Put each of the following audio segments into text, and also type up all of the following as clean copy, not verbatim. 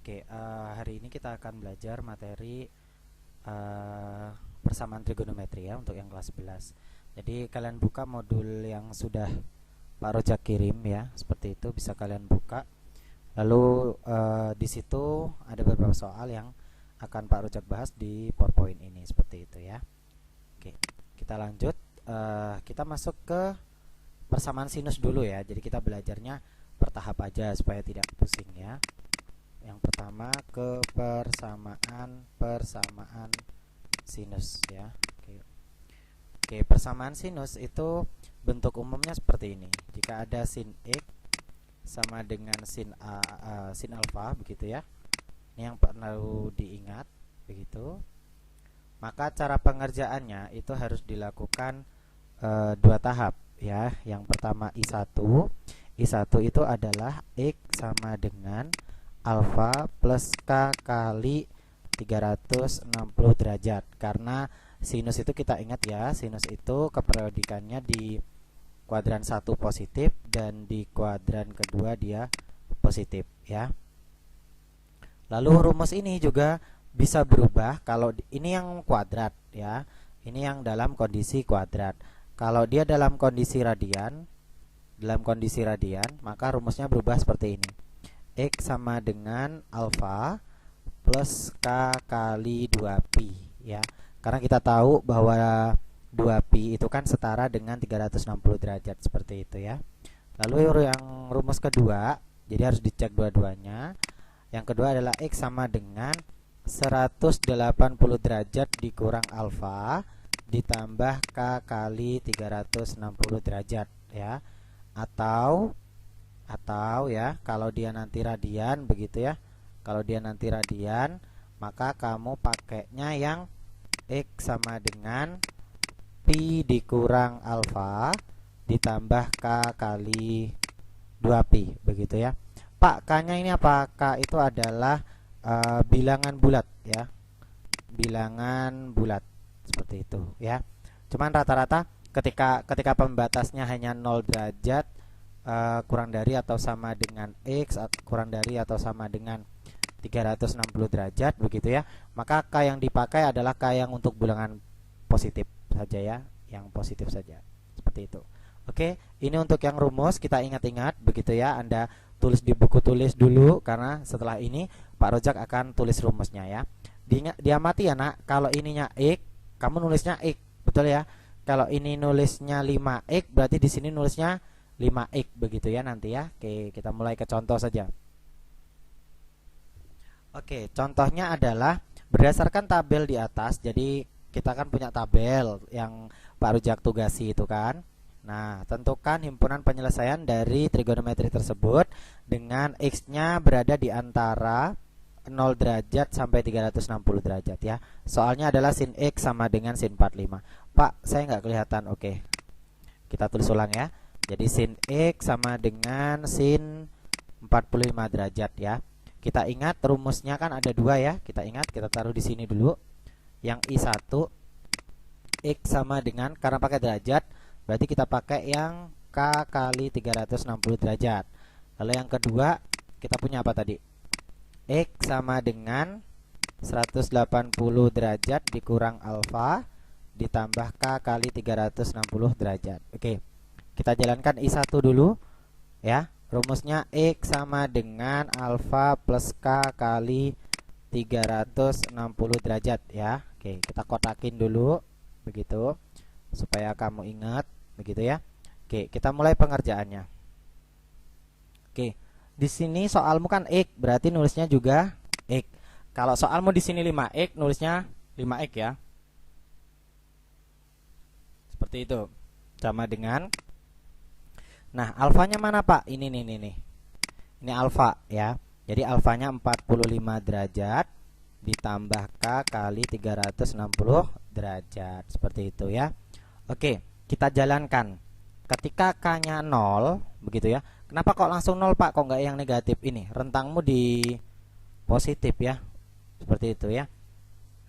Hari ini kita akan belajar materi persamaan trigonometri ya untuk yang kelas 11. Jadi kalian buka modul yang sudah Pak Rojak kirim ya, seperti itu bisa kalian buka. Lalu di situ ada beberapa soal yang akan Pak Rojak bahas di PowerPoint ini seperti itu ya. Kita lanjut. Kita masuk ke persamaan sinus dulu ya. Jadi kita belajarnya bertahap aja supaya tidak pusing ya. Yang pertama ke persamaan sinus ya. Persamaan sinus itu bentuk umumnya seperti ini. Jika ada sin X sama dengan sin alfa begitu ya. Ini yang perlu diingat begitu. Maka cara pengerjaannya itu harus dilakukan dua tahap ya. Yang pertama I1. I1 itu adalah X sama dengan alfa plus K kali 360 derajat. Karena sinus itu kita ingat ya, sinus itu keperiodikannya di kuadran 1 positif dan di kuadran kedua dia positif ya. Lalu rumus ini juga bisa berubah kalau ini yang kuadrat ya. Ini yang dalam kondisi kuadrat. Kalau dia dalam kondisi radian, maka rumusnya berubah seperti ini. X sama dengan alfa plus K kali 2pi ya. Karena kita tahu bahwa 2pi itu kan setara dengan 360 derajat seperti itu ya. Lalu yang rumus kedua, jadi harus dicek dua-duanya. Yang kedua adalah X sama dengan 180 derajat dikurang alfa ditambah K kali 360 derajat ya. Atau ya, kalau dia nanti radian begitu ya. Kalau dia nanti radian, maka kamu pakainya yang X sama dengan pi dikurang alfa ditambah K kali 2pi begitu ya. Pak, K-nya ini apa? K itu adalah bilangan bulat ya. Bilangan bulat seperti itu ya. Cuman rata-rata ketika pembatasnya hanya 0 derajat kurang dari atau sama dengan X, kurang dari atau sama dengan 360 derajat begitu ya, maka K yang dipakai adalah K yang untuk bilangan positif saja ya, yang positif saja seperti itu. Oke, ini untuk yang rumus kita ingat-ingat begitu ya. Anda tulis di buku tulis dulu karena setelah ini Pak Rojak akan tulis rumusnya ya. Diamati ya nak, kalau ininya X kamu nulisnya X, betul ya. Kalau ini nulisnya 5X berarti di sini nulisnya 5X begitu ya nanti ya. Oke, kita mulai ke contoh saja. Oke, contohnya adalah berdasarkan tabel di atas. Jadi kita kan punya tabel yang Pak Rojak tugasi itu kan. Nah, tentukan himpunan penyelesaian dari trigonometri tersebut dengan X-nya berada di antara 0 derajat sampai 360 derajat ya. Soalnya adalah sin X sama dengan sin 45. Pak, saya nggak kelihatan. Oke, kita tulis ulang ya. Jadi sin X sama dengan sin 45 derajat ya. Kita ingat rumusnya kan ada dua ya. Kita ingat, kita taruh di sini dulu. Yang I1 X sama dengan, karena pakai derajat berarti kita pakai yang K kali 360 derajat. Lalu yang kedua kita punya apa tadi? X sama dengan 180 derajat dikurang alfa ditambah K kali 360 derajat. Oke, kita jalankan I1 dulu ya. Rumusnya X sama dengan alfa plus K kali 360 derajat ya. Oke, kita kotakin dulu begitu supaya kamu ingat begitu ya. Oke, kita mulai pengerjaannya. Oke, di sini soalmu kan X, berarti nulisnya juga X. Kalau soalmu di sini 5X, nulisnya 5X ya. Seperti itu. Sama dengan, nah, alfanya mana Pak? Ini nih. Ini alfa ya. Jadi alfanya 45 derajat ditambah K kali 360 derajat. Seperti itu ya. Oke, kita jalankan. Ketika K-nya 0 begitu ya. Kenapa kok langsung 0 Pak? Kok nggak yang negatif? Ini rentangmu di positif ya. Seperti itu ya.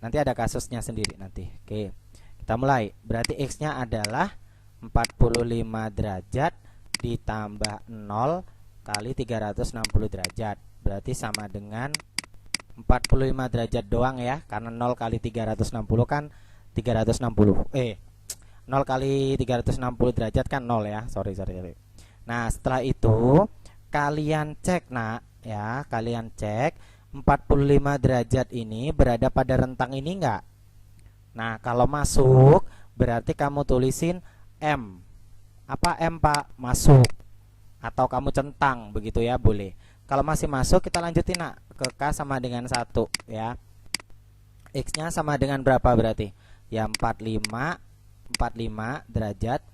Nanti ada kasusnya sendiri nanti. Oke, kita mulai. Berarti X-nya adalah 45 derajat ditambah 0 kali 360 derajat. Berarti sama dengan 45 derajat doang ya, karena 0 kali 360 kan 360. 0 kali 360 derajat kan 0 ya. Sorry. Nah, setelah itu kalian cek nak ya, kalian cek 45 derajat ini berada pada rentang ini enggak? Nah, kalau masuk berarti kamu tulisin M. Apa M, Pak? Masuk. Atau kamu centang begitu ya, boleh. Kalau masih masuk kita lanjutin nak ke K sama dengan 1 ya. X-nya sama dengan berapa berarti? Ya 45 derajat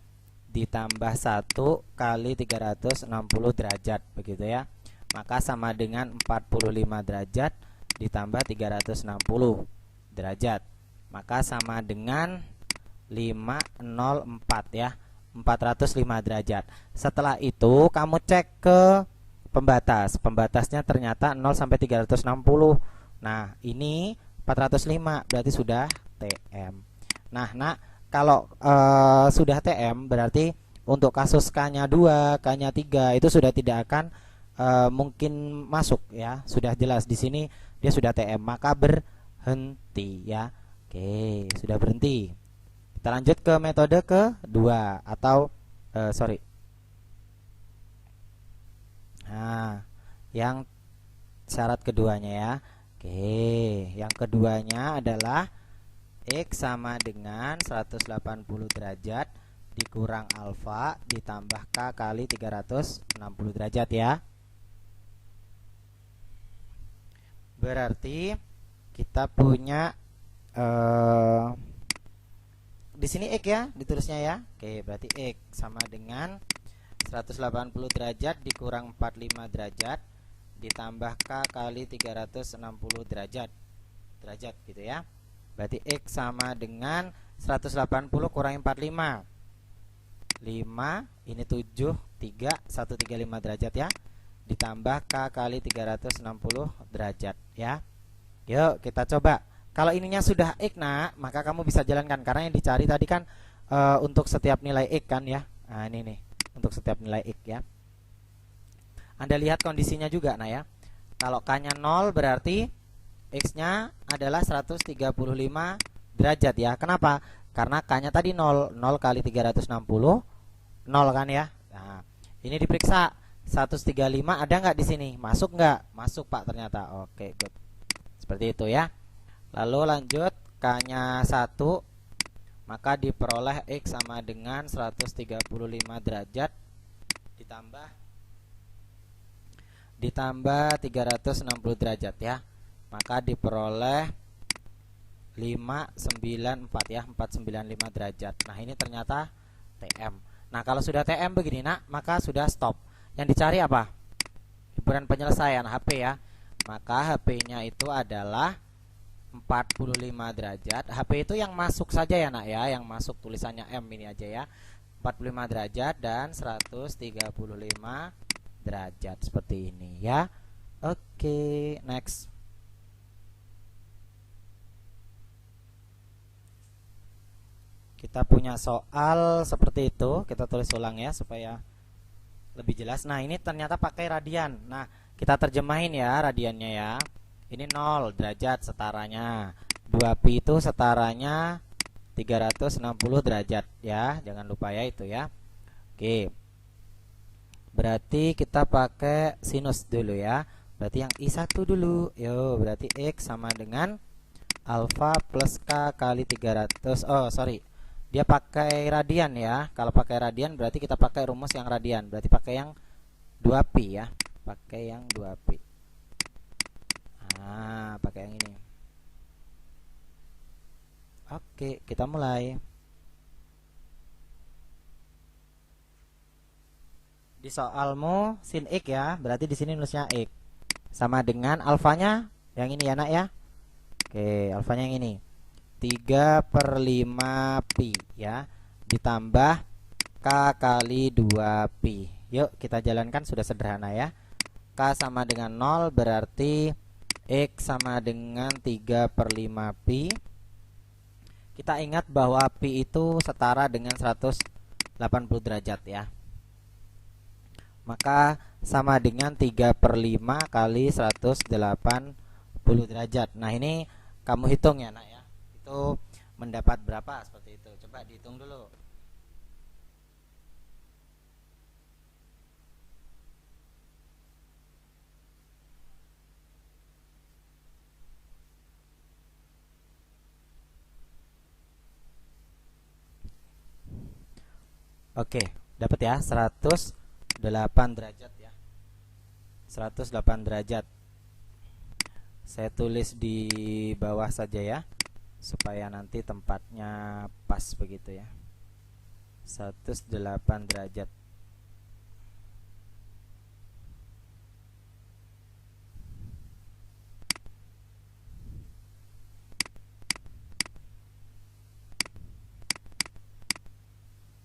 ditambah 1 kali 360 derajat begitu ya. Maka sama dengan 45 derajat ditambah 360 derajat. Maka sama dengan 504 ya. 405 derajat. Setelah itu kamu cek ke pembatas. Pembatasnya ternyata 0 sampai 360. Nah, ini 405 berarti sudah TM. Nah, kalau sudah TM berarti untuk kasus K-nya 2, K-nya 3 itu sudah tidak akan mungkin masuk ya. Sudah jelas di sini dia sudah TM, maka berhenti ya. Oke, sudah berhenti. Kita lanjut ke metode kedua atau Nah, yang syarat keduanya ya. Oke, yang keduanya adalah X sama dengan 180 derajat dikurang alfa ditambah K kali 360 derajat ya. Berarti kita punya di sini X ya, ditulisnya ya. Oke, berarti X sama dengan 180 derajat dikurang 45 derajat ditambah K kali 360 derajat gitu ya. Berarti X sama dengan 180 kurangi 45 5, ini 7, 3, 135 derajat ya, ditambah K kali 360 derajat ya. Yuk kita coba. Kalau ininya sudah X nak, maka kamu bisa jalankan, karena yang dicari tadi kan untuk setiap nilai X kan ya. Nah ini nih, untuk setiap nilai X ya. Anda lihat kondisinya juga nah ya. Kalau K-nya 0 berarti X-nya adalah 135 derajat ya. Kenapa? Karena K-nya tadi 0, 0 kali 360 0 kan ya. Nah, ini diperiksa 135 ada nggak di sini? Masuk nggak? Masuk Pak ternyata. Oke, good. Seperti itu ya. Lalu lanjut K-nya 1, maka diperoleh X sama dengan 135 derajat ditambah 360 derajat ya. Maka diperoleh 594 ya, 495 derajat. Nah, ini ternyata TM. Nah, kalau sudah TM begini nak, maka sudah stop. Yang dicari apa? Himpunan penyelesaian HP ya. Maka HP-nya itu adalah 45 derajat. HP itu yang masuk saja ya nak ya, yang masuk tulisannya M ini aja ya. 45 derajat dan 135 derajat seperti ini ya. Oke, next. Kita punya soal seperti itu, kita tulis ulang ya supaya lebih jelas. Nah, ini ternyata pakai radian. Nah, kita terjemahin ya radiannya ya. Ini 0 derajat setaranya 2pi itu setaranya 360 derajat ya. Jangan lupa ya itu ya. Oke. Berarti kita pakai sinus dulu ya. Berarti yang I1 dulu. Yo, berarti X sama dengan alfa plus K kali 300. Oh, sorry. Dia pakai radian ya. Kalau pakai radian berarti kita pakai rumus yang radian. Berarti pakai yang 2pi ya. Pakai yang 2pi. Nah, pakai yang ini. Oke, kita mulai. Di soalmu sin X ya, berarti di sini nulisnya X sama dengan alfanya yang ini ya nak ya. Oke, alfanya yang ini 3/5 pi ya, ditambah K kali 2pi. Yuk kita jalankan, sudah sederhana ya. K sama dengan 0 berarti X sama dengan 3/5 pi. Kita ingat bahwa pi itu setara dengan 180 derajat ya. Maka sama dengan 3/5 kali 180 derajat. Nah, ini kamu hitung ya, Nak ya. Itu mendapat berapa seperti itu. Coba dihitung dulu. Oke, dapat ya 108 derajat ya. 108 derajat. Saya tulis di bawah saja ya, supaya nanti tempatnya pas begitu ya. 108 derajat.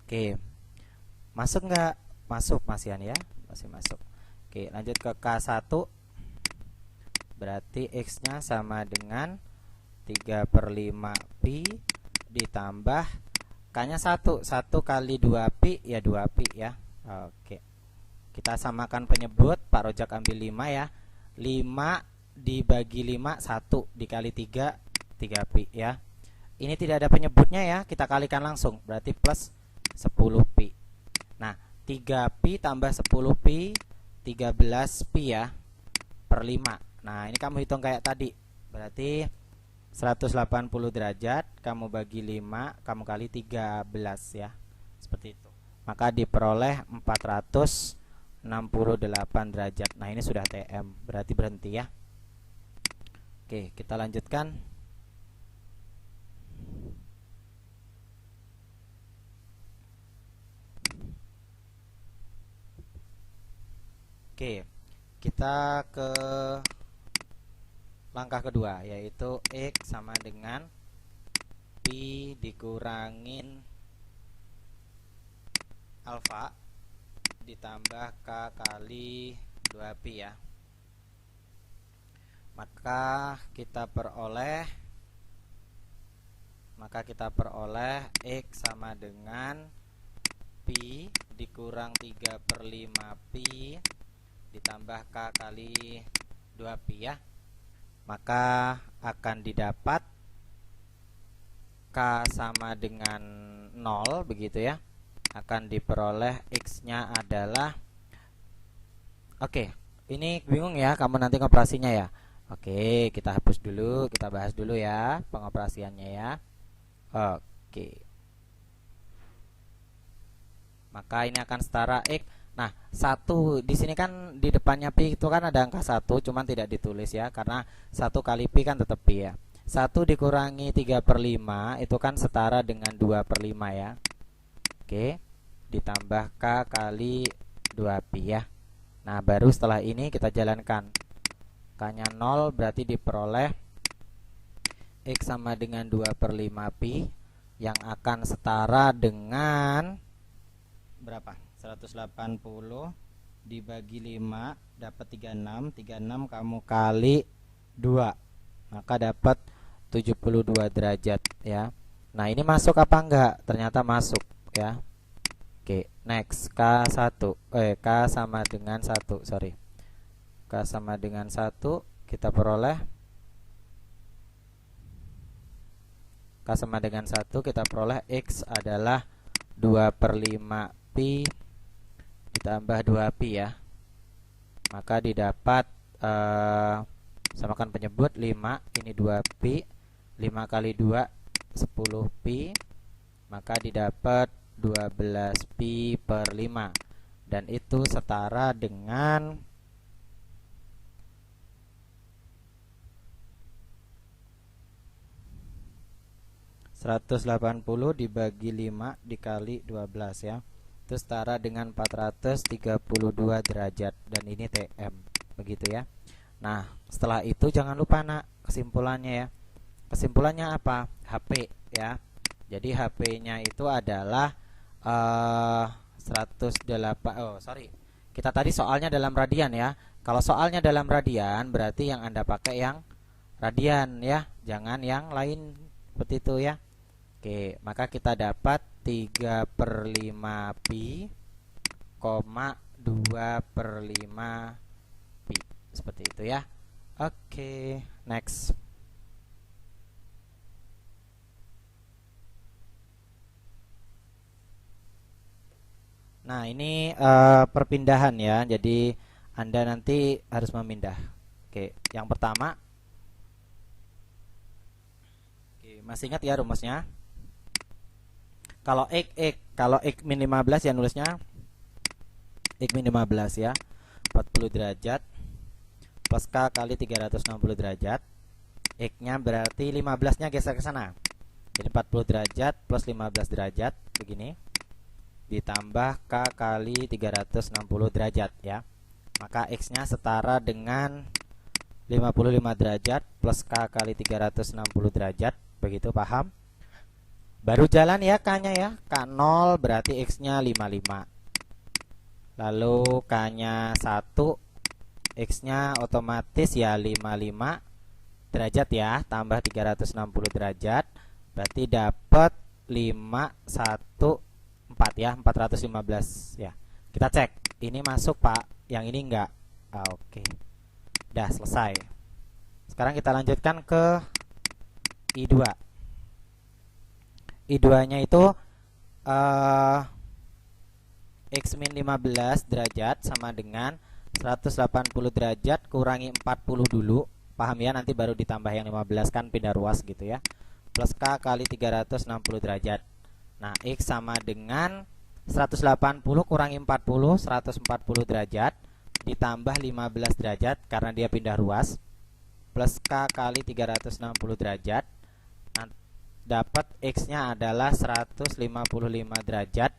Oke, masuk nggak? Masuk Mas Yan ya, masih masuk. Oke, lanjut ke K1. Berarti X-nya sama dengan 3/5 pi ditambah K-nya 1. 1 kali 2 pi ya 2 pi ya. Oke. Kita samakan penyebut, Pak Rojak ambil 5 ya. 5 dibagi 5 1 dikali 3 3 pi ya. Ini tidak ada penyebutnya ya, kita kalikan langsung. Berarti plus 10 pi. Nah, 3 pi tambah 10 pi 13 pi ya per 5. Nah, ini kamu hitung kayak tadi. Berarti 180 derajat kamu bagi 5, kamu kali 13 ya. Seperti itu. Maka diperoleh 468 derajat. Nah, ini sudah TM, berarti berhenti ya. Oke, kita lanjutkan. Oke, kita ke langkah kedua, yaitu X sama dengan pi dikurangin alfa ditambah K kali 2 pi ya. Maka kita peroleh X sama dengan pi dikurang 3/5 pi ditambah K kali 2 pi ya. Maka akan didapat K sama dengan 0 begitu ya. Akan diperoleh X-nya adalah, oke, ini bingung ya kamu nanti ngoperasinya ya. Oke, kita hapus dulu, kita bahas dulu ya pengoperasiannya ya. Oke. Maka ini akan setara X. Nah, 1 di sini kan di depannya pi itu kan ada angka 1, cuman tidak ditulis ya, karena 1 kali pi kan tetap pi ya. 1 dikurangi 3/5 itu kan setara dengan 2/5 ya. Oke, ditambah K kali 2 pi ya. Nah, baru setelah ini kita jalankan. K-nya 0 berarti diperoleh X sama dengan 2/5 pi yang akan setara dengan berapa? 180 dibagi 5 dapat 36. 36 kamu kali 2, maka dapat 72 derajat ya. Nah, ini masuk apa enggak? Ternyata masuk ya. Oke, next K1 K sama dengan 1, sorry. K sama dengan 1 kita peroleh K sama dengan 1 kita peroleh X adalah 2/5 pi ditambah 2 pi ya. Maka didapat samakan penyebut 5, ini 2 pi, 5 kali 2 10 pi, maka didapat 12 pi per 5, dan itu setara dengan 180 dibagi 5 dikali 12 ya. Itu setara dengan 432 derajat, dan ini TM begitu ya. Nah, setelah itu jangan lupa nak kesimpulannya ya. Kesimpulannya apa? HP ya. Jadi HP-nya itu adalah 108. Kita tadi soalnya dalam radian ya. Kalau soalnya dalam radian berarti yang Anda pakai yang radian ya, jangan yang lain seperti itu ya. Oke, maka kita dapat 3/5 pi, 2/5 pi. Seperti itu ya. Oke, next. Nah, ini perpindahan ya. Jadi Anda nanti harus memindah. Oke, yang pertama, oke, masih ingat ya rumusnya? Kalau X min 15 ya nulisnya X min 15 ya. 40 derajat plus K kali 360 derajat. X-nya berarti 15-nya geser ke sana. Jadi 40 derajat plus 15 derajat begini. Ditambah K kali 360 derajat ya. Maka X-nya setara dengan 55 derajat plus K kali 360 derajat. Begitu, paham? Baru jalan ya K-nya ya. K0 berarti X-nya 55. Lalu K-nya 1, X-nya otomatis ya 55 derajat ya, tambah 360 derajat. Berarti dapat 514 ya, 415 ya. Kita cek, ini masuk Pak, yang ini enggak. Oke. Udah selesai. Sekarang kita lanjutkan ke I2. I2-nya itu X min 15 derajat sama dengan 180 derajat kurangi 40 dulu. Paham ya, nanti baru ditambah yang 15 kan pindah ruas gitu ya. Plus K kali 360 derajat. Nah, X sama dengan 180 kurangi 40, 140 derajat ditambah 15 derajat karena dia pindah ruas, plus K kali 360 derajat. Nah, dapat X-nya adalah 155 derajat.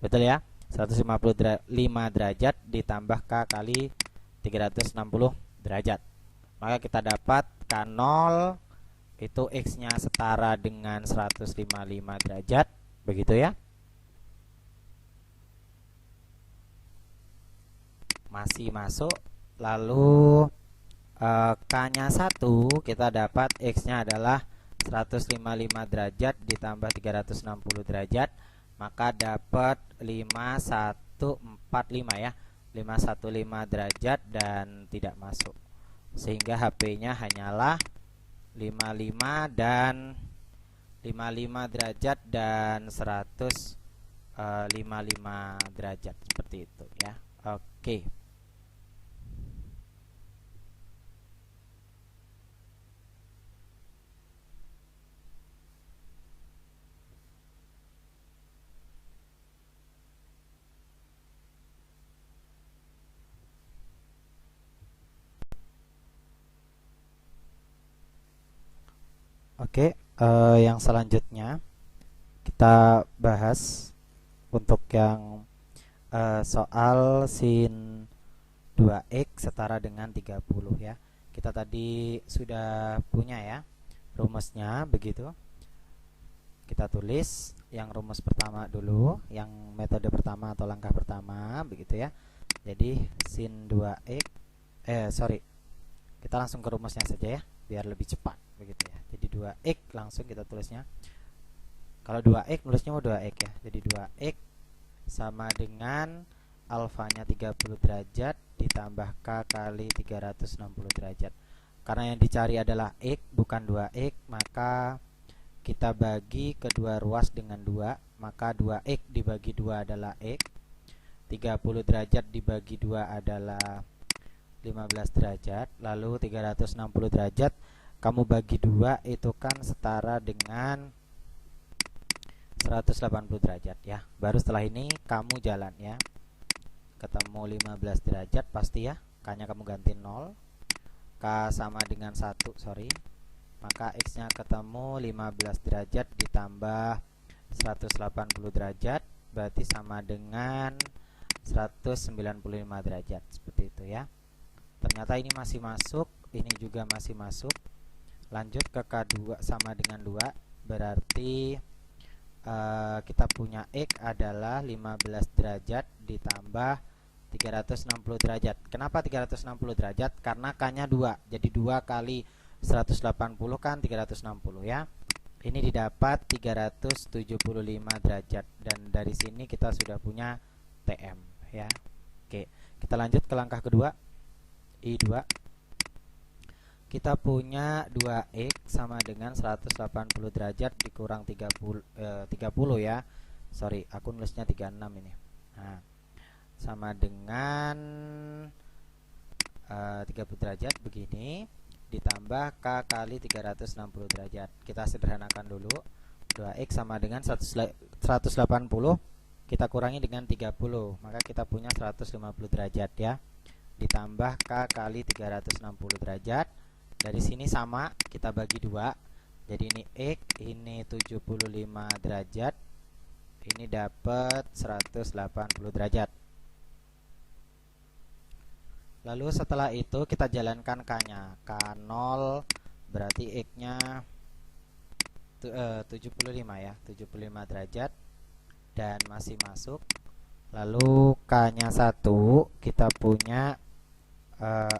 Betul ya? 155 derajat ditambah K kali 360 derajat. Maka kita dapat K0 itu X-nya setara dengan 155 derajat. Begitu ya. Masih masuk. Lalu K-nya 1 kita dapat X-nya adalah 155 derajat ditambah 360 derajat. Maka dapat 5145 ya, 515 derajat dan tidak masuk. Sehingga HP-nya hanyalah 55 dan 55 derajat dan 155 derajat seperti itu ya. Oke. Oke, yang selanjutnya kita bahas untuk yang soal sin 2x setara dengan 30 ya. Kita tadi sudah punya ya rumusnya begitu. Kita tulis yang rumus pertama dulu, yang metode pertama atau langkah pertama begitu ya. Jadi sin 2x kita langsung ke rumusnya saja ya biar lebih cepat begitu ya. Jadi 2x langsung kita tulisnya. Kalau 2x nulisnya mau 2x ya. Jadi 2x sama dengan alfanya 30 derajat ditambah K kali 360 derajat. Karena yang dicari adalah x bukan 2x, maka kita bagi kedua ruas dengan 2. Maka 2x dibagi 2 adalah x, 30 derajat dibagi 2 adalah 15 derajat. Lalu 360 derajat kamu bagi 2 itu kan setara dengan 180 derajat ya. Baru setelah ini kamu jalan ya. Ketemu 15 derajat pasti ya. K-nya kamu ganti 0. K sama dengan 1, sorry. Maka X-nya ketemu 15 derajat ditambah 180 derajat, berarti sama dengan 195 derajat. Seperti itu ya. Ternyata ini masih masuk, ini juga masih masuk. Lanjut ke K2 sama dengan 2, berarti kita punya X adalah 15 derajat ditambah 360 derajat. Kenapa 360 derajat? Karena K-nya 2. Jadi 2 kali 180 kan 360 ya. Ini didapat 375 derajat. Dan dari sini kita sudah punya TM ya. Oke, kita lanjut ke langkah kedua. I2. kita punya 2x sama dengan 180 derajat dikurang 30 ya. Sorry, aku nulisnya 36 ini. Nah, sama dengan 30 derajat begini ditambah K kali 360 derajat. Kita sederhanakan dulu. 2x sama dengan 180 kita kurangi dengan 30, maka kita punya 150 derajat ya. Ditambah K kali 360 derajat. Dari sini sama, kita bagi 2. Jadi ini X, ini 75 derajat. Ini dapat 180 derajat. Lalu setelah itu kita jalankan K-nya. K0 berarti X-nya 75 ya, 75 derajat dan masih masuk. Lalu K-nya 1 kita punya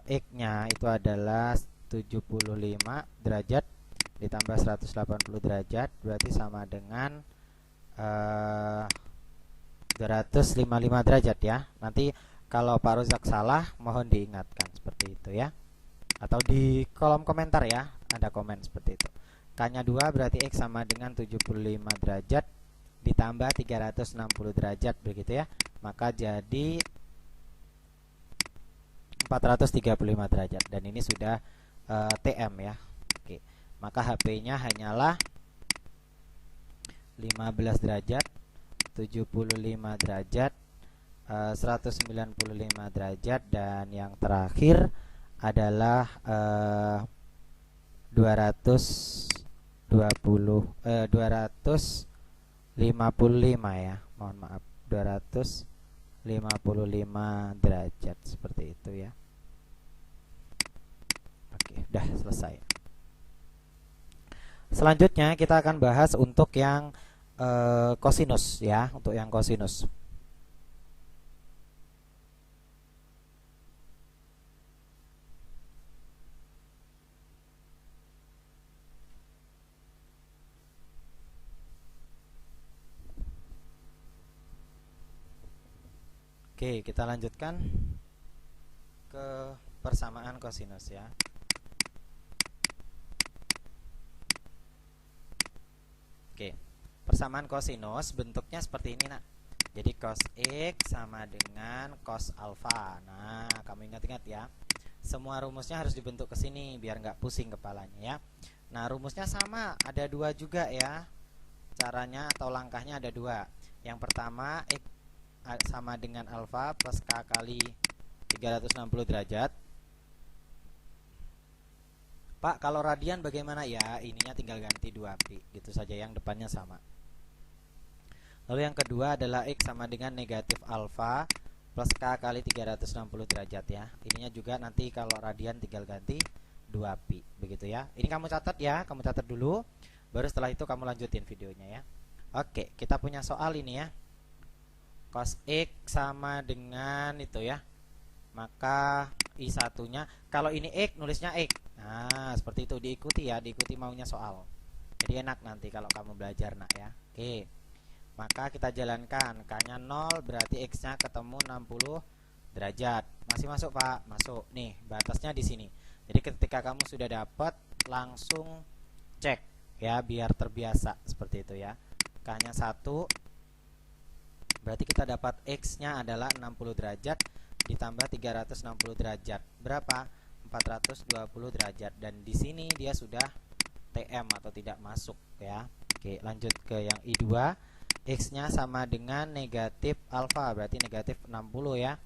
X-nya itu adalah 75 derajat ditambah 180 derajat berarti sama dengan 255 derajat ya. Nanti kalau Pak Rozak salah mohon diingatkan seperti itu ya. Atau di kolom komentar ya, ada komen seperti itu. K-nya 2 berarti X sama dengan 75 derajat ditambah 360 derajat begitu ya. Maka jadi 435 derajat dan ini sudah TM ya. Oke. Maka HP-nya hanyalah 15 derajat, 75 derajat, 195 derajat dan yang terakhir adalah 255 ya. Mohon maaf, 255 derajat seperti itu ya. Oke, udah selesai. Selanjutnya kita akan bahas untuk yang kosinus ya, untuk yang kosinus. Oke, kita lanjutkan ke persamaan kosinus ya. Oke, persamaan kosinus bentuknya seperti ini nak. Jadi cos X sama dengan cos alfa. Nah, kamu ingat-ingat ya. Semua rumusnya harus dibentuk ke sini biar nggak pusing kepalanya ya. Nah, rumusnya sama, ada 2 juga ya. Caranya atau langkahnya ada 2. Yang pertama X sama dengan alfa plus K kali 360 derajat. Pak, kalau radian bagaimana ya? Ininya tinggal ganti 2pi gitu saja, yang depannya sama. Lalu yang kedua adalah X sama dengan negatif alfa plus K kali 360 derajat ya. Ininya juga nanti kalau radian tinggal ganti 2pi begitu ya. Ini kamu catat ya, kamu catat dulu. Baru setelah itu kamu lanjutin videonya ya. Oke, kita punya soal ini ya. Cos X sama dengan itu ya. Maka I1 nya, kalau ini X nulisnya X. Nah, seperti itu, diikuti ya, diikuti maunya soal. Jadi enak nanti kalau kamu belajar nak ya. Oke. Maka kita jalankan. K-nya 0 berarti X-nya ketemu 60 derajat. Masih masuk, Pak? Masuk. Nih, batasnya di sini. Jadi ketika kamu sudah dapat langsung cek ya, biar terbiasa seperti itu ya. K-nya 1 berarti kita dapat X-nya adalah 60 derajat ditambah 360 derajat. Berapa? 420 derajat. Dan di sini dia sudah TM atau tidak masuk ya. Oke, lanjut ke yang I2. X-nya sama dengan negatif alfa, berarti negatif 60 ya.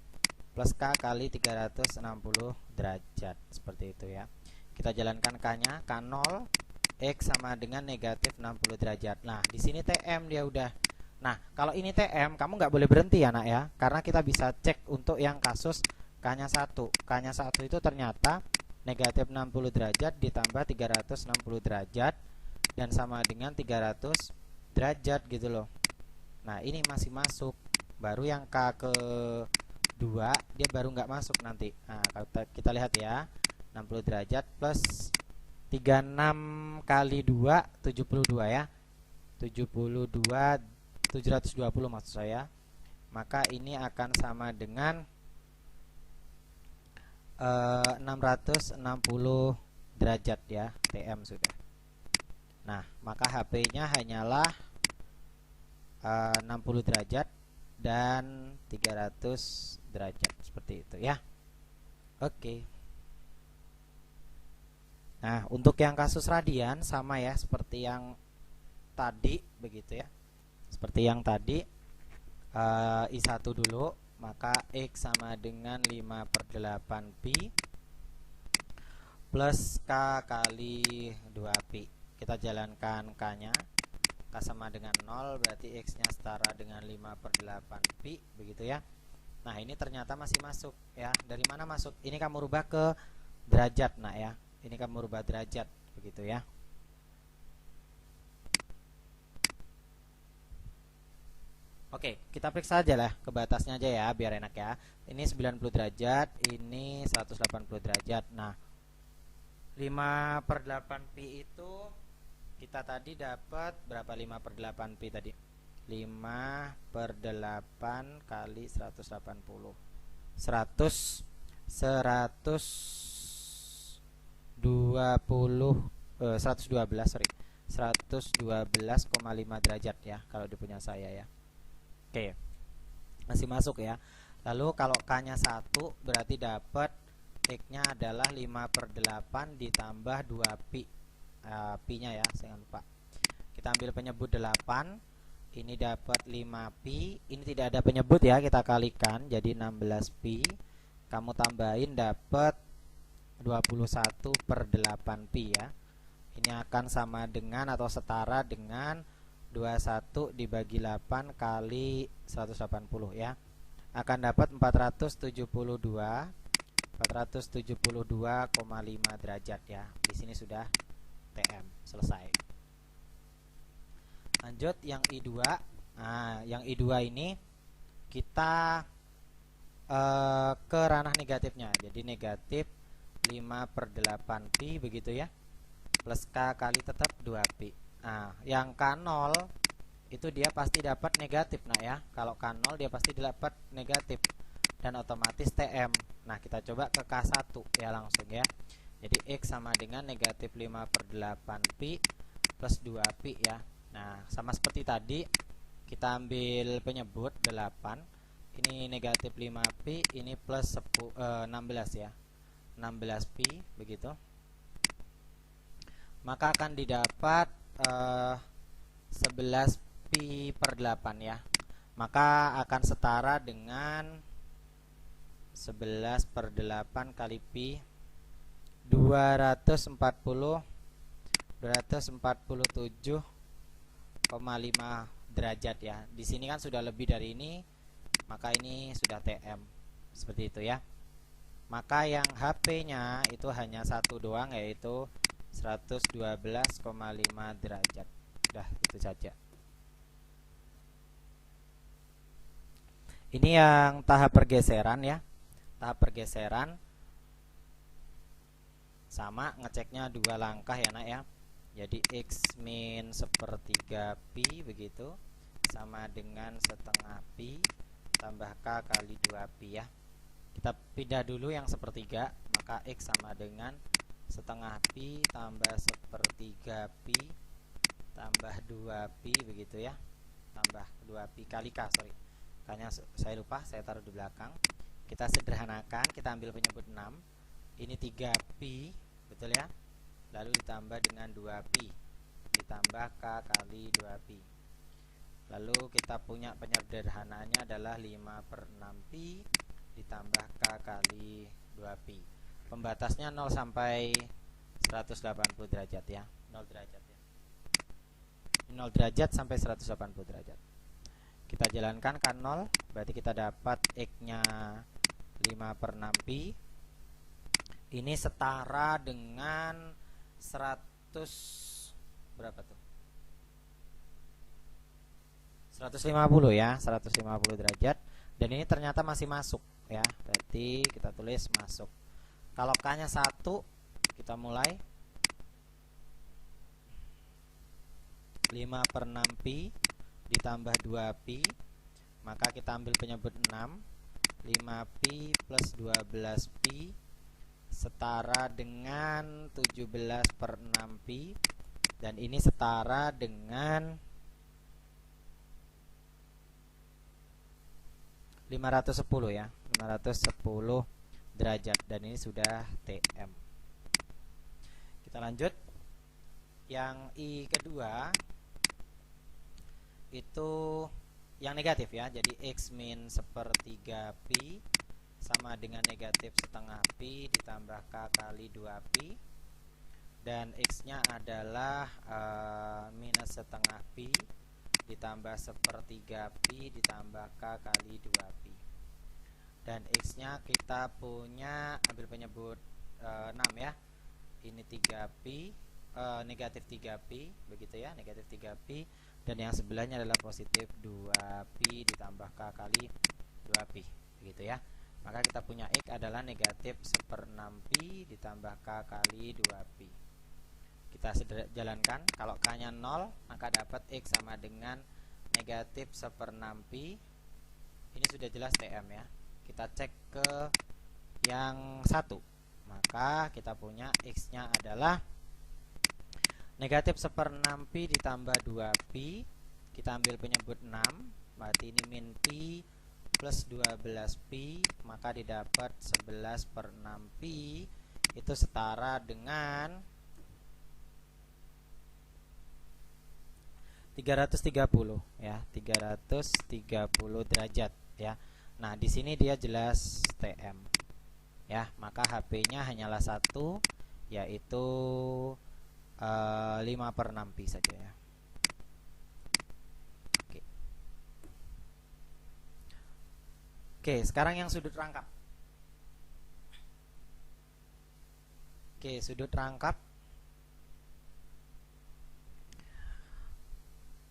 Plus K kali 360 derajat. Seperti itu ya. Kita jalankan K-nya, K0 X sama dengan negatif 60 derajat. Nah, di sini TM dia udah. Nah, kalau ini TM, kamu nggak boleh berhenti ya nak ya, karena kita bisa cek untuk yang kasus K-nya 1. K-nya 1 itu ternyata negatif 60 derajat ditambah 360 derajat dan sama dengan 300 derajat gitu loh. Nah, ini masih masuk. Baru yang K ke-2 dia baru nggak masuk nanti. Nah, kita lihat ya, 60 derajat plus 36 kali 2 72 ya. 720 maksud saya. Maka ini akan sama dengan 660 derajat ya, TM sudah. Nah, maka HP-nya hanyalah 60 derajat dan 300 derajat seperti itu ya. Oke. Nah, untuk yang kasus radian sama ya seperti yang tadi begitu ya. Seperti yang tadi I1 dulu, maka X sama dengan 5/8pi plus K kali 2pi. Kita jalankan K-nya. K sama dengan 0, berarti X-nya setara dengan 5/8pi begitu ya. Nah, ini ternyata masih masuk ya. Dari mana masuk? Ini kamu rubah ke derajat, nah ya. Ini kamu rubah derajat begitu ya. Oke, kita periksa aja lah ke batasnya aja ya, biar enak ya. Ini 90 derajat, ini 180 derajat. Nah, 5/8pi itu kita tadi dapat berapa? 5/8pi tadi 5/8 kali 180, 100 112 sorry, 112,5 derajat ya kalau di punya saya ya. Oke, masih masuk ya. Lalu kalau K-nya 1 berarti dapat X-nya adalah 5/8 ditambah 2pi. Pi-nya ya, jangan lupa. Kita ambil penyebut 8. Ini dapat 5pi. Ini tidak ada penyebut ya, kita kalikan jadi 16pi. Kamu tambahin dapat 21/8pi ya. Ini akan sama dengan atau setara dengan 21 dibagi 8 kali 180 ya. Akan dapat 472,5 derajat ya. Di sini sudah TM selesai. Lanjut yang I2. Nah, yang I2 ini kita ke ranah negatifnya. Jadi negatif 5/8pi begitu ya. Plus K kali tetap 2pi. Nah, yang K0 itu dia pasti dapat negatif, nah ya. Kalau K0 dia pasti dapat negatif dan otomatis TM. Nah, kita coba ke K1 ya langsung ya. Jadi X sama dengan negatif 5/8pi plus 2pi ya. Nah, sama seperti tadi, kita ambil penyebut 8. Ini negatif 5pi, ini plus 16 ya. 16pi begitu. Maka akan didapat 11pi/8 ya. Maka akan setara dengan 11/8 kali pi, 247,5 derajat ya. Di sini kan sudah lebih dari ini, maka ini sudah TM. Seperti itu ya. Maka yang HP-nya itu hanya satu doang, yaitu 112,5 derajat. Udah, itu saja. Ini yang tahap pergeseran ya. Tahap pergeseran sama, ngeceknya 2 langkah ya nak ya. Jadi X min 1/3 pi begitu sama dengan setengah pi tambah K kali 2 pi ya. Kita pindah dulu yang 1/3, maka X sama dengan setengah pi tambah 1/3 pi tambah 2 pi begitu ya, tambah 2 pi kali K, sorry, K-nya saya lupa, saya taruh di belakang. Kita sederhanakan, kita ambil penyebut 6, ini 3 pi betul ya, lalu ditambah dengan 2 pi ditambah K kali 2 pi, lalu kita punya penyederhanaannya adalah 5/6 pi ditambah K kali 2 pi. Pembatasnya 0 sampai 180 derajat ya. 0 derajat ya. 0 derajat sampai 180 derajat. Kita jalankan kan 0, berarti kita dapat X-nya 5/6 pi. Ini setara dengan 100 berapa tuh? 150 ya, 150 derajat. Dan ini ternyata masih masuk ya. Berarti kita tulis masuk. Kalau K-nya 1, kita mulai 5/6 pi ditambah 2 pi, maka kita ambil penyebut 6, 5 pi plus 12 pi setara dengan 17/6pi, dan ini setara dengan 510 ya, 510 derajat, dan ini sudah TM. Kita lanjut. Yang I kedua itu yang negatif ya, jadi X min sepertiga pi sama dengan negatif setengah pi ditambah K kali 2pi, dan X nya adalah minus setengah pi ditambah sepertiga pi ditambah K kali 2pi, dan X nya kita punya ambil penyebut 6 ya, ini 3pi, negatif 3pi begitu ya, negatif 3pi, dan yang sebelahnya adalah positif 2pi ditambah K kali 2pi begitu ya. Maka kita punya X adalah negatif 1/6pi ditambah K kali 2pi. Kita jalankan, kalau K nya 0 maka dapat X sama dengan negatif 1/6pi. Ini sudah jelas TM ya. Kita cek ke yang satu, maka kita punya X nya adalah negatif 1/6pi ditambah 2pi. Kita ambil penyebut 6, berarti ini min pi plus 12pi, maka didapat 11/6pi itu setara dengan 330 ya, 330 derajat ya. Nah, di sini dia jelas TM ya, maka HP-nya hanyalah satu, yaitu 5/6pi saja ya. Oke, sekarang yang sudut rangkap. Oke, sudut rangkap.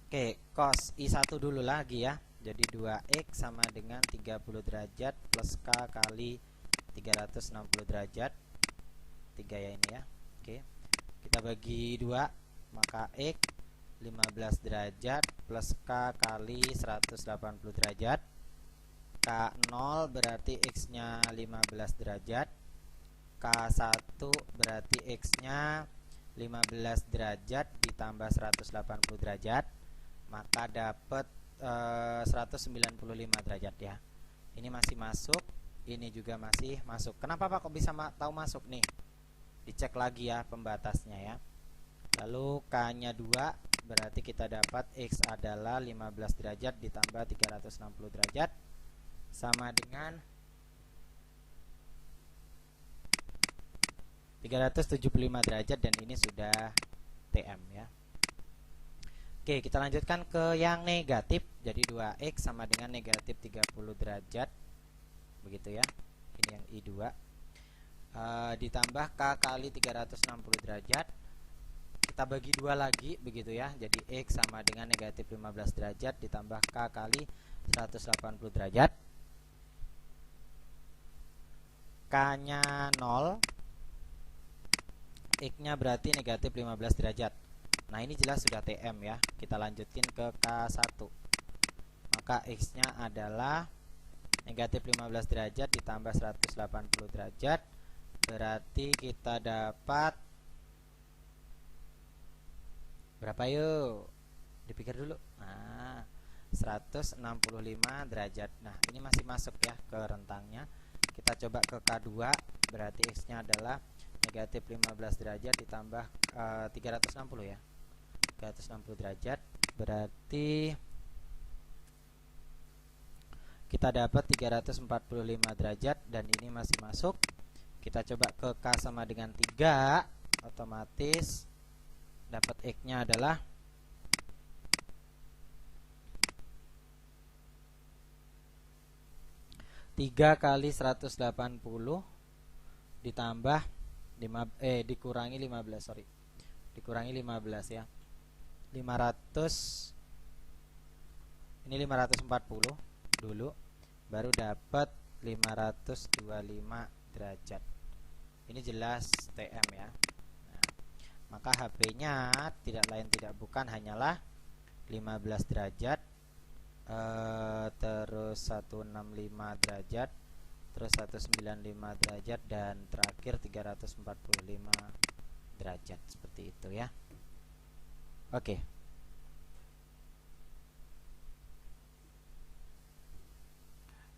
Oke, cos I1 dulu lagi ya. Jadi 2X sama dengan 30 derajat plus K kali 360 derajat. 3 ya ini ya. Oke. Kita bagi 2, maka X 15 derajat plus K kali 180 derajat. K0 berarti X-nya 15 derajat. K1 berarti X-nya 15 derajat ditambah 180 derajat. Maka dapat 195 derajat ya. Ini masih masuk, ini juga masih masuk. Kenapa Pak kok bisa tahu masuk nih? Dicek lagi ya pembatasnya ya. Lalu K-nya 2, berarti kita dapat X adalah 15 derajat ditambah 360 derajat sama dengan 375 derajat, dan ini sudah TM ya. Oke, kita lanjutkan ke yang negatif. Jadi 2X sama dengan negatif 30 derajat begitu ya. Ini yang I2 ditambah K kali 360 derajat. Kita bagi 2 lagi begitu ya. Jadi X sama dengan negatif 15 derajat ditambah K kali 180 derajat. K-nya 0, X-nya berarti negatif 15 derajat. Nah, ini jelas sudah TM ya. Kita lanjutin ke K1. Maka X-nya adalah negatif 15 derajat ditambah 180 derajat. Berarti kita dapat berapa yuk? Dipikir dulu. Nah, 165 derajat. Nah, ini masih masuk ya ke rentangnya. Kita coba ke K2, berarti X-nya adalah negatif 15 derajat ditambah 360 ya. 360 derajat, berarti kita dapat 345 derajat, dan ini masih masuk. Kita coba ke K sama dengan 3, otomatis dapat X-nya adalah 3 kali 180 ditambah dikurangi 15, sorry. Dikurangi 15 ya. 500, ini 540 dulu, baru dapat 525 derajat. Ini jelas TM ya. Nah, maka HP-nya tidak lain tidak bukan hanyalah 15 derajat terus 165 derajat terus 195 derajat, dan terakhir 345 derajat, seperti itu ya. Oke.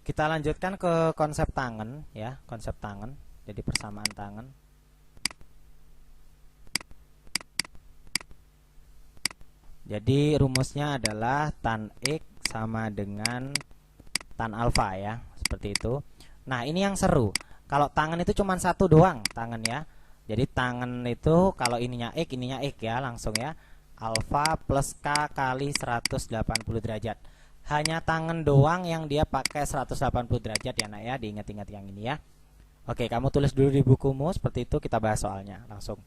Kita lanjutkan ke konsep tangan ya, konsep tangan. Jadi persamaan tangan. Jadi rumusnya adalah tan X sama dengan tan alfa ya, seperti itu. Nah, ini yang seru. Kalau tangan itu cuma satu doang, tangan ya. Jadi tangan itu kalau ininya X ya, langsung ya. Alfa plus K kali 180 derajat. Hanya tangan doang yang dia pakai 180 derajat ya nak ya, diingat-ingat yang ini ya. Oke, kamu tulis dulu di bukumu, seperti itu, kita bahas soalnya langsung.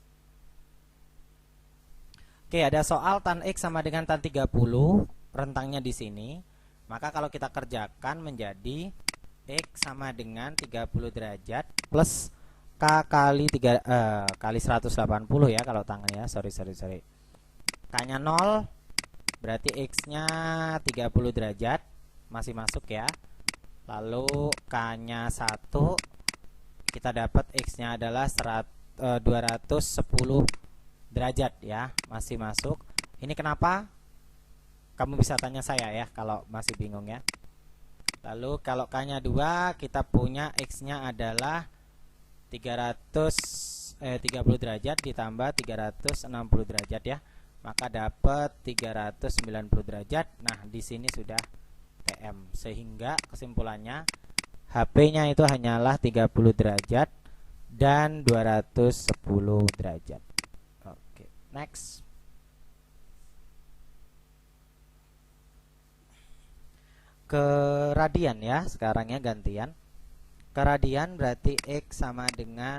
Oke, ada soal tan X sama dengan tan 30, rentangnya di sini. Maka kalau kita kerjakan menjadi X sama dengan 30 derajat plus K kali 180 ya kalau tangan ya. Sorry. K-nya 0, berarti X-nya 30 derajat, masih masuk ya. Lalu K-nya 1, kita dapat X-nya adalah 210 derajat ya, masih masuk. Ini kenapa? Kamu bisa tanya saya ya kalau masih bingung ya. Lalu kalau K-nya 2, kita punya X-nya adalah 30 derajat ditambah 360 derajat ya. Maka dapat 390 derajat. Nah, di sini sudah TM. Sehingga kesimpulannya HP-nya itu hanyalah 30 derajat dan 210 derajat. Next. Ke radian ya, sekarang ya gantian. Ke radian berarti X sama dengan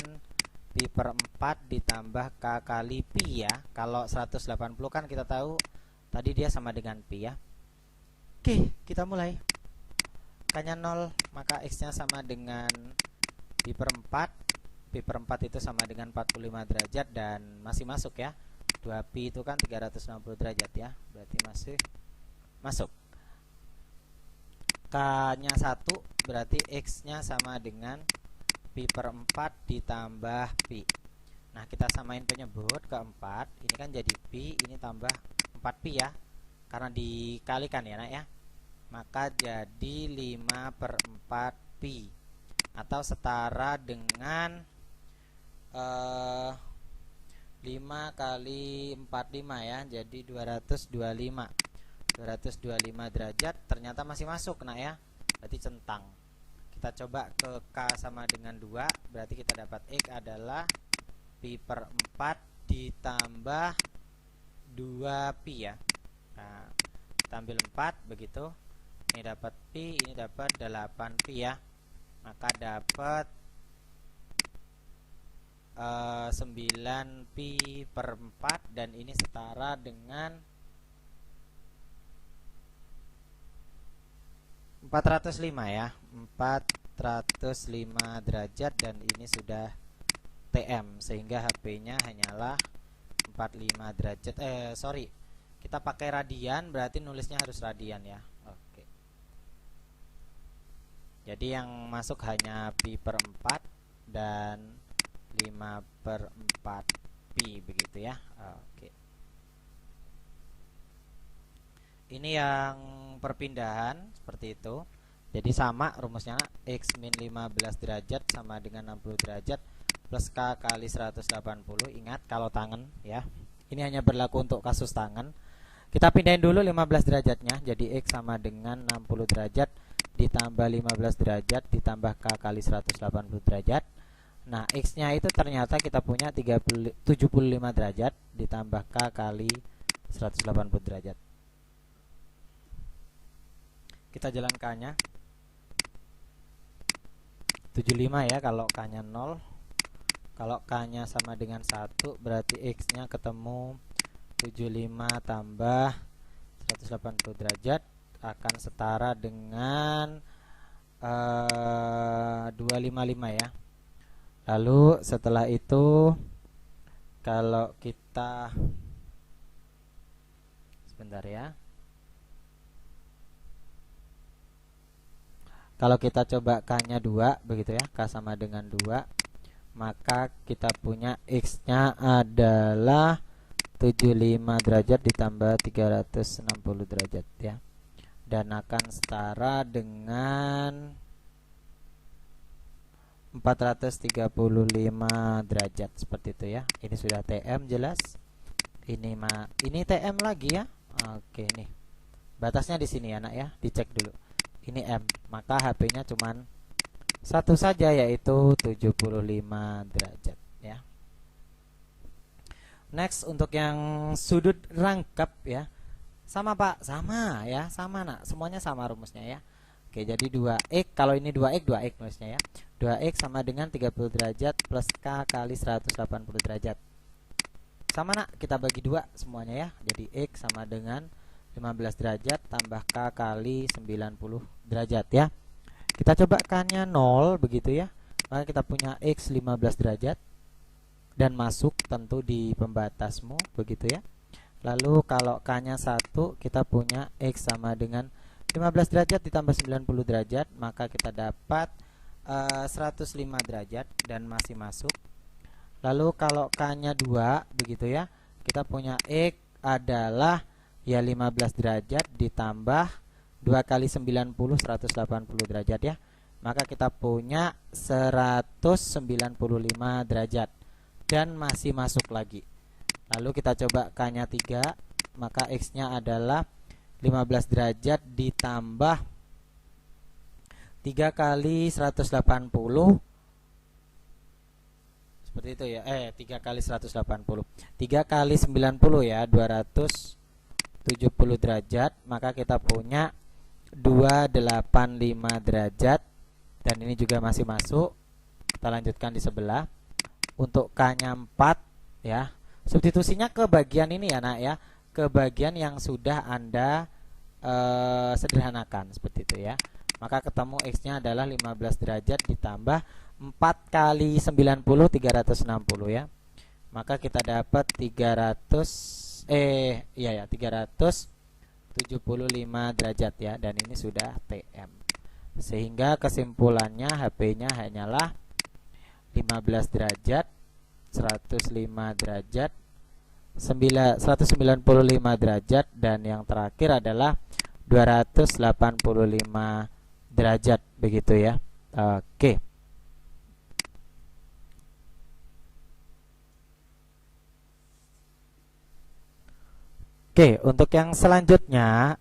pi per 4 ditambah K kali pi ya. Kalau 180 kan kita tahu tadi dia sama dengan pi ya. Oke, kita mulai. K-nya 0, maka X-nya sama dengan pi per 4. Pi per 4 itu sama dengan 45 derajat dan masih masuk ya. 2pi itu kan 360 derajat ya, berarti masih masuk. K-nya 1 berarti X-nya sama dengan pi per 4 ditambah pi. Nah, kita samain penyebut ke 4, ini kan jadi pi, ini tambah 4pi ya, karena dikalikan ya nak ya. Maka jadi 5 per 4 pi, atau setara dengan 5 kali 45 ya, jadi 225 derajat. Ternyata masih masuk nak ya, berarti centang. Kita coba ke K sama dengan 2, berarti kita dapat X adalah pi per 4 ditambah 2pi ya. Nah, kita ambil 4 begitu, ini dapat pi, ini dapat 8pi ya. Maka dapat 9pi per 4, dan ini setara dengan 405 ya, 405 derajat, dan ini sudah TM, sehingga HP-nya hanyalah 45 derajat. Kita pakai radian, berarti nulisnya harus radian ya. Oke. Jadi yang masuk hanya pi per 4 dan 5 per 4 pi begitu ya. Oke. Ini yang perpindahan seperti itu. Jadi sama rumusnya, X min 15 derajat sama dengan 60 derajat plus K kali 180. Ingat kalau tangan ya, ini hanya berlaku untuk kasus tangan. Kita pindahin dulu 15 derajatnya, jadi X sama dengan 60 derajat ditambah 15 derajat ditambah K kali 180 derajat. Nah, X-nya itu ternyata kita punya 75 derajat ditambah K kali 180 derajat. Kita jalan K-nya 75 ya kalau K-nya 0. Kalau K-nya sama dengan 1, berarti X-nya ketemu 75 tambah 180 derajat akan setara dengan 255 ya. Lalu setelah itu kalau kita sebentar ya. Kalau kita coba K-nya 2 begitu ya, K sama dengan 2, maka kita punya X-nya adalah 75 derajat ditambah 360 derajat ya. Dan akan setara dengan 435 derajat seperti itu ya. Ini sudah TM jelas. Ini TM lagi ya. Oke, nih. Batasnya di sini ya, Nak ya. Dicek dulu. Ini M. Maka HP-nya cuman satu saja, yaitu 75 derajat ya. Next, untuk yang sudut rangkap ya. Sama Pak, sama ya, sama Nak. Semuanya sama rumusnya ya. Oke, jadi 2x, kalau ini 2x, 2x nulisnya ya. 2x sama dengan 30 derajat plus K kali 180 derajat. Sama Nak, kita bagi 2 semuanya ya. Jadi X sama dengan 15 derajat tambah K kali 90 derajat ya. Kita coba K-nya 0 begitu ya. Maka kita punya X 15 derajat dan masuk tentu di pembatasmu begitu ya. Lalu kalau K-nya 1, kita punya X sama dengan 15 derajat ditambah 90 derajat, maka kita dapat 105 derajat dan masih masuk. Lalu kalau K-nya 2 begitu ya, kita punya X adalah ya 15 derajat ditambah 2 kali 90 180 derajat ya. Maka kita punya 195 derajat dan masih masuk lagi. Lalu kita coba K-nya 3, maka X-nya adalah 15 derajat ditambah 3 kali 180 seperti itu ya. 3 kali 180. 3 kali 90 ya, 270 derajat, maka kita punya 285 derajat dan ini juga masih masuk. Kita lanjutkan di sebelah. Untuk K-nya 4 ya. Substitusinya ke bagian ini ya, Nak ya. Ke bagian yang sudah Anda sederhanakan seperti itu ya. Maka ketemu X-nya adalah 15 derajat ditambah 4 kali 90 360 ya. Maka kita dapat 375 derajat ya, dan ini sudah TM. Sehingga kesimpulannya HP-nya hanyalah 15 derajat, 105 derajat, 195 derajat, dan yang terakhir adalah 285 derajat begitu ya. Oke. Oke, untuk yang selanjutnya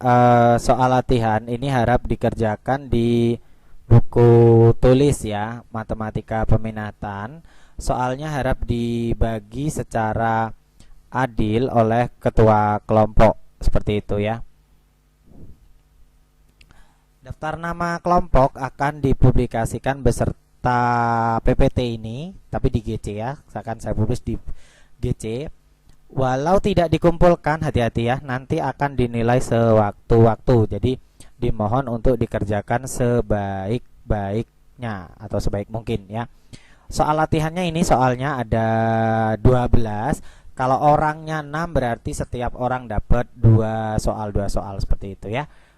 soal latihan ini harap dikerjakan di buku tulis ya, matematika peminatan. Soalnya harap dibagi secara adil oleh ketua kelompok seperti itu ya. Daftar nama kelompok akan dipublikasikan beserta PPT ini, tapi di GC ya. Akan saya publis di GC. Walau tidak dikumpulkan, hati-hati ya, nanti akan dinilai sewaktu-waktu. Jadi dimohon untuk dikerjakan sebaik-baiknya atau sebaik mungkin ya. Soal latihannya ini soalnya ada 12. Kalau orangnya 6 berarti setiap orang dapat 2 soal seperti itu ya.